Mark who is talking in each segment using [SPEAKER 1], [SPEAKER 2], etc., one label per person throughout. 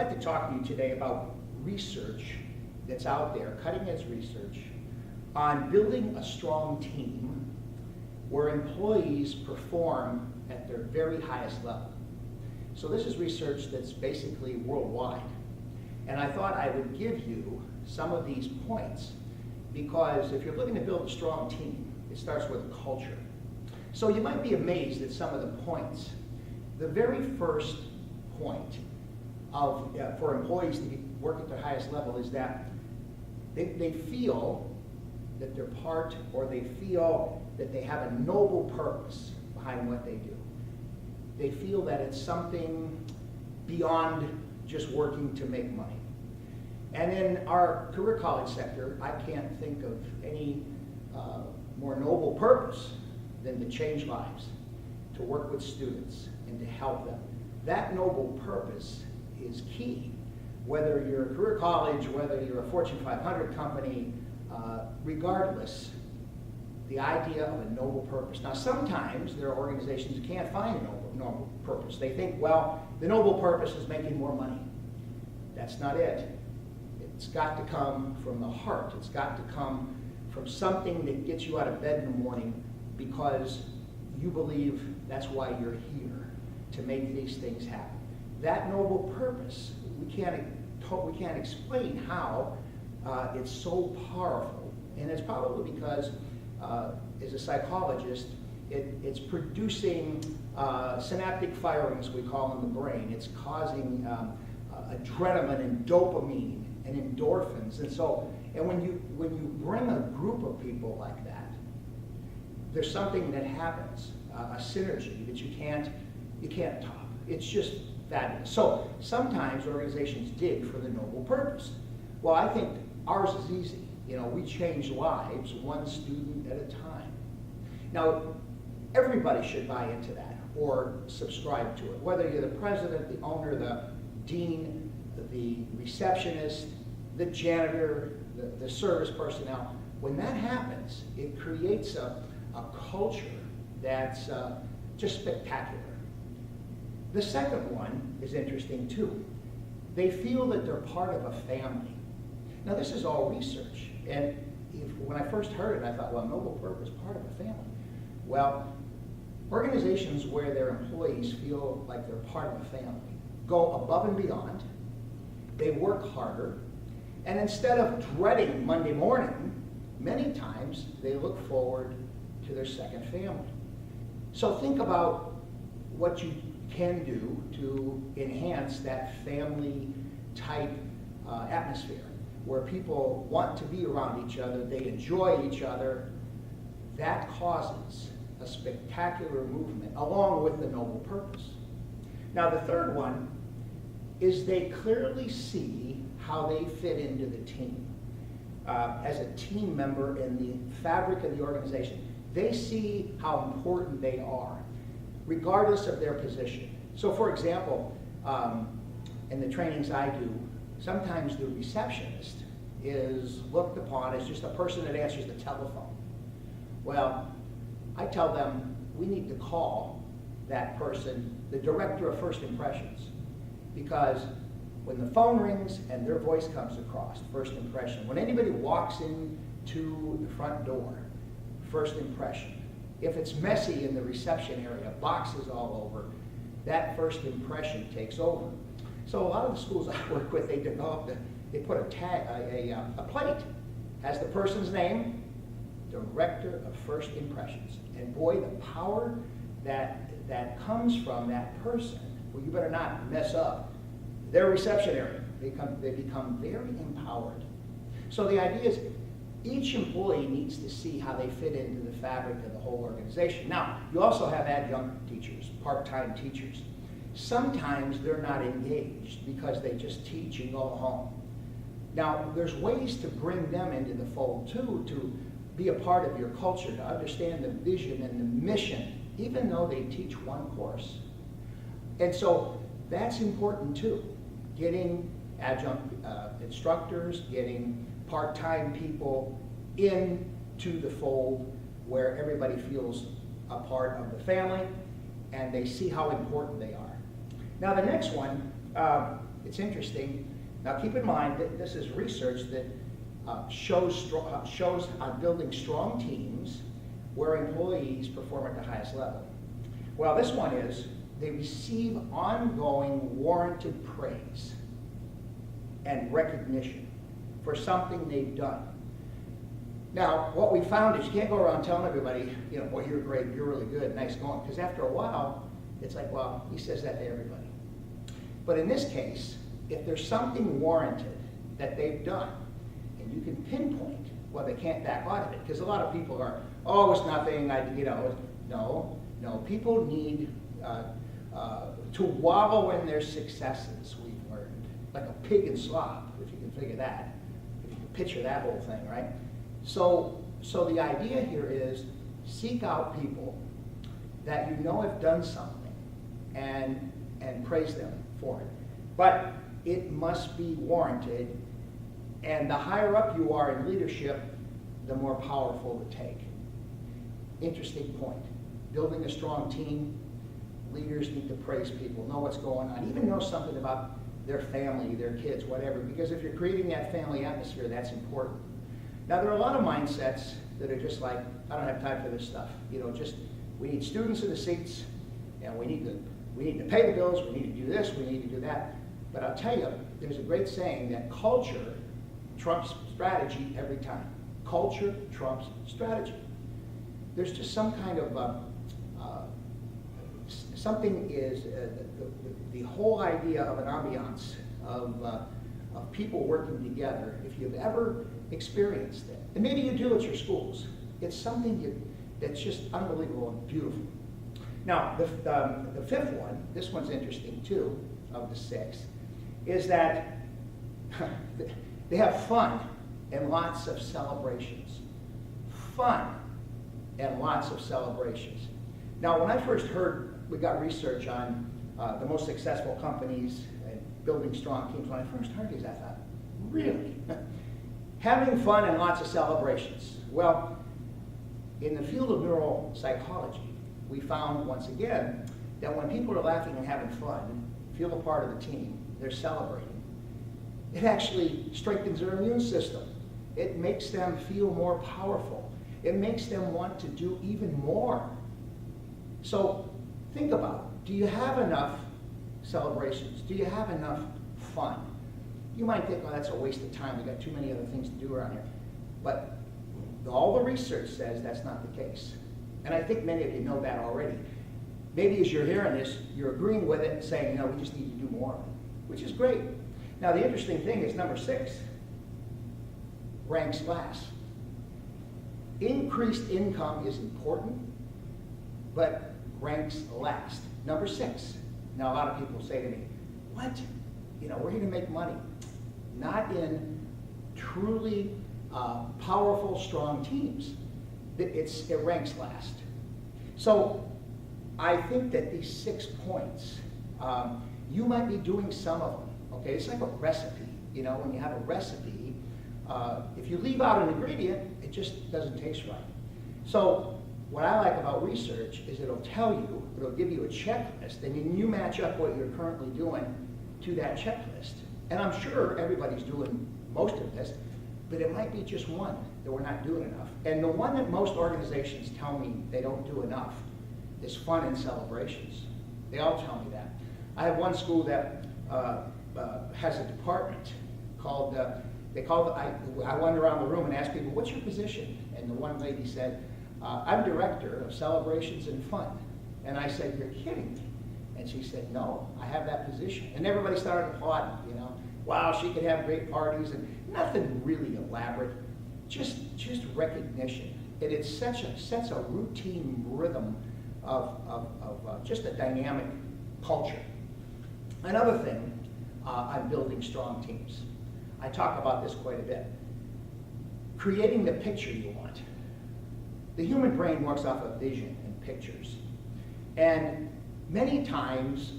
[SPEAKER 1] like to talk to you today about research that's out there, cutting-edge research, on building a strong team where employees perform at their very highest level. So this is research that's basically worldwide. And I thought I would give you some of these points because if you're looking to build a strong team, it starts with a culture. So you might be amazed at some of the points. The very first point for employees to work at their highest level is that they feel that they're part, or they feel that they have a noble purpose behind what they do. They feel that it's something beyond just working to make money. And in our career college sector, I can't think of any more noble purpose than to change lives, to work with students, and to help them. That noble purpose is key. Whether you're a career college, whether you're a Fortune 500 company, regardless, the idea of a noble purpose. Now sometimes there are organizations that can't find a noble purpose. They think, well, the noble purpose is making more money. That's not it. It's got to come from the heart. It's got to come from something that gets you out of bed in the morning because you believe that's why you're here, to make these things happen. That noble purpose, we can't explain how it's so powerful. And it's probably because, as a psychologist, it's producing synaptic firings, we call in the brain. It's causing adrenaline and dopamine and endorphins. And when you bring a group of people like that, there's something that happens, a synergy that you can't top. It's just fabulous. So sometimes organizations dig for the noble purpose. Well, I think ours is easy. We change lives one student at a time. Now, everybody should buy into that or subscribe to it, whether you're the president, the owner, the dean, the receptionist, the janitor, the service personnel. When that happens, it creates a culture that's just spectacular. The second one is interesting too. They feel that they're part of a family. Now this is all research, and when I first heard it, I thought, well, noble purpose, part of a family. Well, organizations where their employees feel like they're part of a family go above and beyond, they work harder, and instead of dreading Monday morning, many times they look forward to their second family. So think about what you can do to enhance that family type atmosphere where people want to be around each other, they enjoy each other. That causes a spectacular movement along with the noble purpose. Now the third one is they clearly see how they fit into the team. As a team member in the fabric of the organization, they see how important they are, regardless of their position. So for example, in the trainings I do, sometimes the receptionist is looked upon as just a person that answers the telephone. Well, I tell them we need to call that person the director of first impressions, because when the phone rings and their voice comes across, first impression. When anybody walks into the front door, first impression. If it's messy in the reception area, boxes all over, that first impression takes over. So a lot of the schools I work with, they put a tag, a plate, has the person's name, director of first impressions. And boy, the power that comes from that person, well, you better not mess up their reception area. They become very empowered. So the idea is each employee needs to see how they fit into the fabric of the whole organization. Now, you also have adjunct teachers, part-time teachers. Sometimes they're not engaged because they just teach and go home. Now, there's ways to bring them into the fold too, to be a part of your culture, to understand the vision and the mission, even though they teach one course. And so that's important too. Getting adjunct instructors, getting part-time people into the fold where everybody feels a part of the family and they see how important they are. Now the next one it's interesting. Now keep in mind that this is research that shows on building strong teams where employees perform at the highest level. Well, this one is they receive ongoing warranted praise and recognition for something they've done. Now, what we found is you can't go around telling everybody, boy, you're great, you're really good, nice going, because after a while, it's like, well, he says that to everybody. But in this case, if there's something warranted that they've done, and you can pinpoint, well, they can't back out of it, because a lot of people are, oh, it's nothing, no, people need to wallow in their successes, we've learned, like a pig in slop, if you can figure that, if you can picture that whole thing, right? So the idea here is seek out people that you know have done something and praise them for it. But it must be warranted, and the higher up you are in leadership, the more powerful the take. Interesting point. Building a strong team, leaders need to praise people, know what's going on, even know something about their family, their kids, whatever, because if you're creating that family atmosphere, that's important. Now, there are a lot of mindsets that are just like, I don't have time for this stuff. We need students in the seats, and we need to pay the bills, we need to do this, we need to do that. But I'll tell you, there's a great saying that culture trumps strategy every time. Culture trumps strategy. There's just some kind of, the whole idea of an ambiance, of people working together. If you've ever experienced it, and maybe you do at your schools, it's something that's just unbelievable and beautiful. Now, the fifth one, this one's interesting too, of the six, is that they have fun and lots of celebrations. Fun and lots of celebrations. Now, when I first heard, we got research on the most successful companies and building strong teams. When I first heard these, I thought, really? Having fun and lots of celebrations. Well, in the field of neuropsychology, we found once again that when people are laughing and having fun, feel a part of the team, they're celebrating, it actually strengthens their immune system. It makes them feel more powerful. It makes them want to do even more. So think about it. Do you have enough celebrations? Do you have enough fun? You might think, well, that's a waste of time. We've got too many other things to do around here. But all the research says that's not the case. And I think many of you know that already. Maybe as you're hearing this, you're agreeing with it and saying, no, we just need to do more of it, which is great. Now, the interesting thing is number 6 ranks last. Increased income is important, but ranks last. Number 6. Now, a lot of people say to me, what? We're here to make money. Not in truly powerful, strong teams. It ranks last. So I think that these 6 points, you might be doing some of them. Okay, it's like a recipe. When you have a recipe, if you leave out an ingredient, it just doesn't taste right. So what I like about research is it'll give you a checklist, and then you match up what you're currently doing to that checklist. And I'm sure everybody's doing most of this, but it might be just one that we're not doing enough. And the one that most organizations tell me they don't do enough is fun and celebrations. They all tell me that. I have one school that has a department called, I went around the room and asked people, what's your position? And the one lady said, I'm director of celebrations and fun. And I said, you're kidding me. And she said, no, I have that position. And everybody started applauding, Wow, she could have great parties, and nothing really elaborate, just recognition. And it sets a routine rhythm of just a dynamic culture. Another thing on building strong teams, I talk about this quite a bit. Creating the picture you want. The human brain works off of vision and pictures. And many times,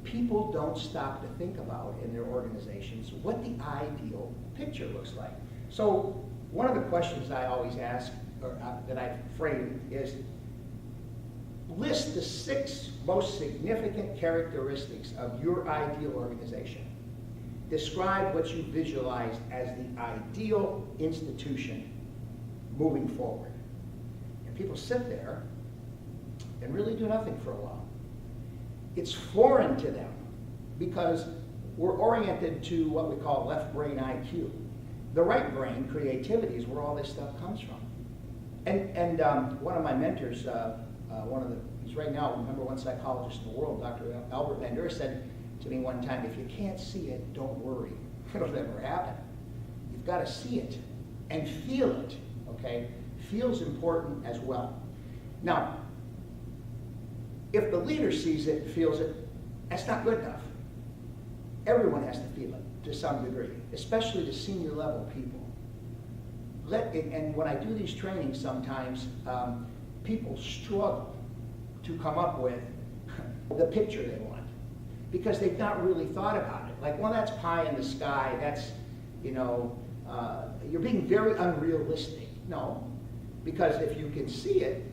[SPEAKER 1] people don't stop to think about in their organizations what the ideal picture looks like. So one of the questions I always ask, or that I frame, is list the 6 most significant characteristics of your ideal organization. describe what you visualized as the ideal institution moving forward. And people sit there and really do nothing for a while. It's foreign to them because we're oriented to what we call left brain IQ. The right brain, creativity, is where all this stuff comes from. And one of my mentors, he's right now the number one psychologist in the world, Dr. Albert Bandura, said to me one time, if you can't see it, don't worry. It'll never happen. You've got to see it and feel it, okay? Feel's important as well. Now, if the leader sees it and feels it, that's not good enough. Everyone has to feel it to some degree, especially the senior level people. And when I do these trainings sometimes, people struggle to come up with the picture they want because they've not really thought about it. Like, well, that's pie in the sky, that's, you're being very unrealistic. No, because if you can see it,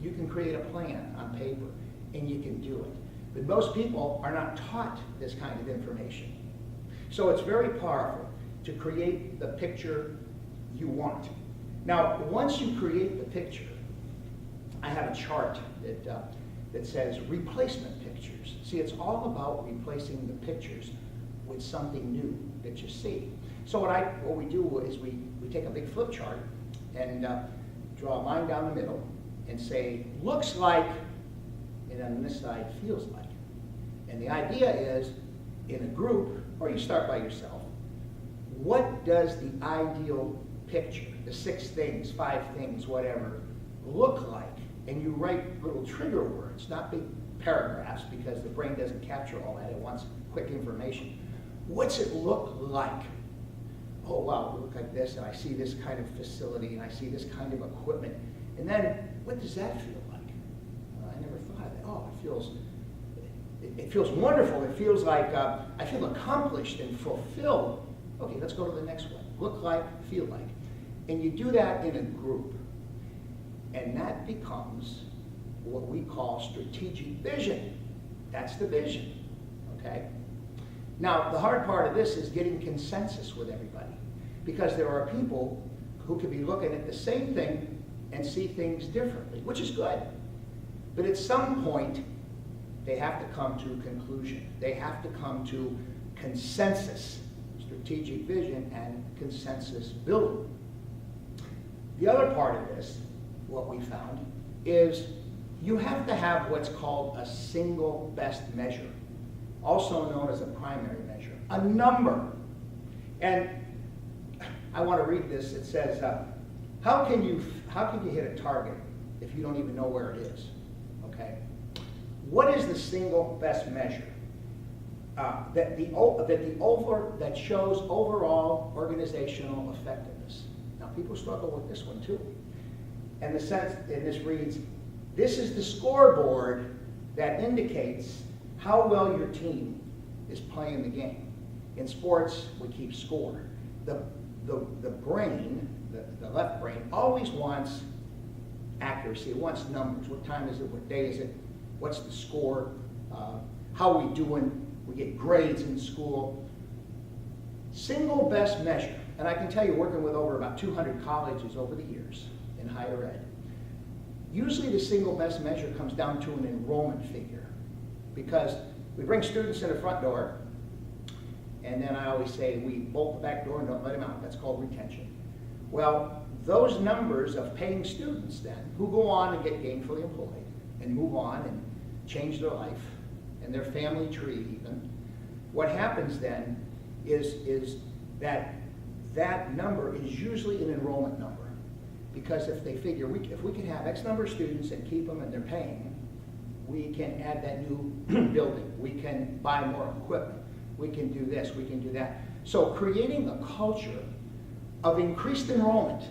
[SPEAKER 1] you can create a plan on paper and you can do it. But most people are not taught this kind of information. So it's very powerful to create the picture you want. Now, once you create the picture, I have a chart that says replacement pictures. See, it's all about replacing the pictures with something new that you see. So what we do is we take a big flip chart and draw a line down the middle and say, looks like, and on this side, feels like. And the idea is, in a group, or you start by yourself, what does the ideal picture, the 6 things, 5 things, whatever, look like? And you write little trigger words, not big paragraphs, because the brain doesn't capture all that. It wants quick information. What's it look like? Oh, wow, it look like this, and I see this kind of facility, and I see this kind of equipment. And then, what does that feel like? I never thought of that. Oh, it feels wonderful. It feels like I feel accomplished and fulfilled. Okay, let's go to the next one. Look like, feel like. And you do that in a group. And that becomes what we call strategic vision. That's the vision, okay? Now, the hard part of this is getting consensus with everybody, because there are people who could be looking at the same thing and see things differently, which is good. But at some point, they have to come to a conclusion. They have to come to consensus, strategic vision, and consensus building. The other part of this, what we found, is you have to have what's called a single best measure, also known as a primary measure, a number. And I want to read this. It says, how can you hit a target if you don't even know where it is? Okay. What is the single best measure that shows overall organizational effectiveness? Now, people struggle with this one too. And this reads, this is the scoreboard that indicates how well your team is playing the game. In sports, we keep score. The brain, the left brain, always wants accuracy. It wants numbers. What time is it? What day is it? What's the score? How are we doing? We get grades in school. Single best measure. And I can tell you, working with over about 200 colleges over the years in higher ed, usually the single best measure comes down to an enrollment figure, because we bring students in the front door, and then I always say we bolt the back door and don't let them out. That's called retention. Well, those numbers of paying students then, who go on and get gainfully employed and move on and change their life and their family tree even, what happens then is that number is usually an enrollment number. Because if they figure, if we can have X number of students and keep them and they're paying, we can add that new building. We can buy more equipment. We can do this, we can do that. So creating a culture of increased enrollment,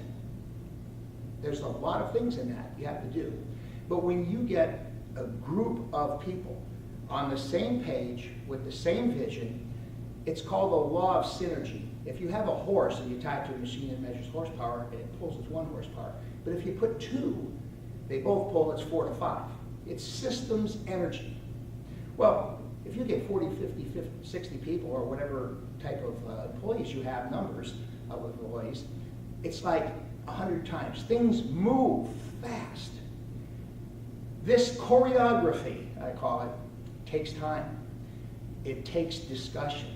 [SPEAKER 1] there's a lot of things in that you have to do. But when you get a group of people on the same page with the same vision, it's called the law of synergy. If you have a horse and you tie it to a machine that measures horsepower, and it pulls its 1 horsepower. But if you put 2, they both pull its 4 to 5. It's systems energy. Well, if you get 40, 50, 60 people or whatever type of employees you have, numbers of employees, it's like 100 times. Things move fast. This choreography, I call it, takes time. It takes discussion.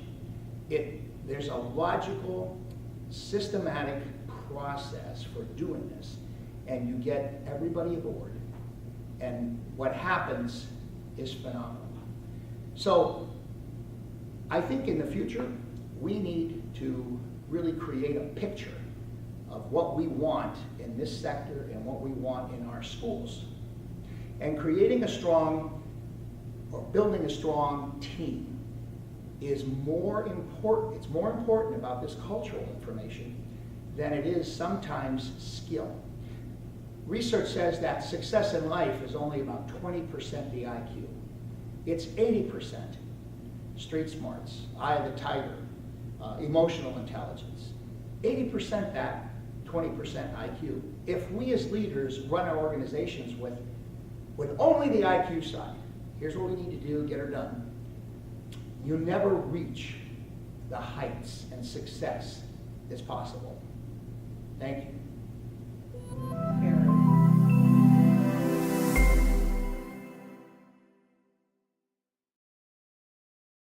[SPEAKER 1] There's a logical, systematic process for doing this, and you get everybody aboard, and what happens is phenomenal. So I think in the future, we need to really create a picture of what we want in this sector and what we want in our schools. And creating a strong, or building a strong team is more important. It's more important about this cultural information than it is sometimes skill. Research says that success in life is only about 20% the IQ. It's 80% street smarts, eye of the tiger, emotional intelligence. 80% that, 20% IQ. If we as leaders run our organizations with only the IQ side, here's what we need to do, get her done, you never reach the heights and success that's possible. Thank you.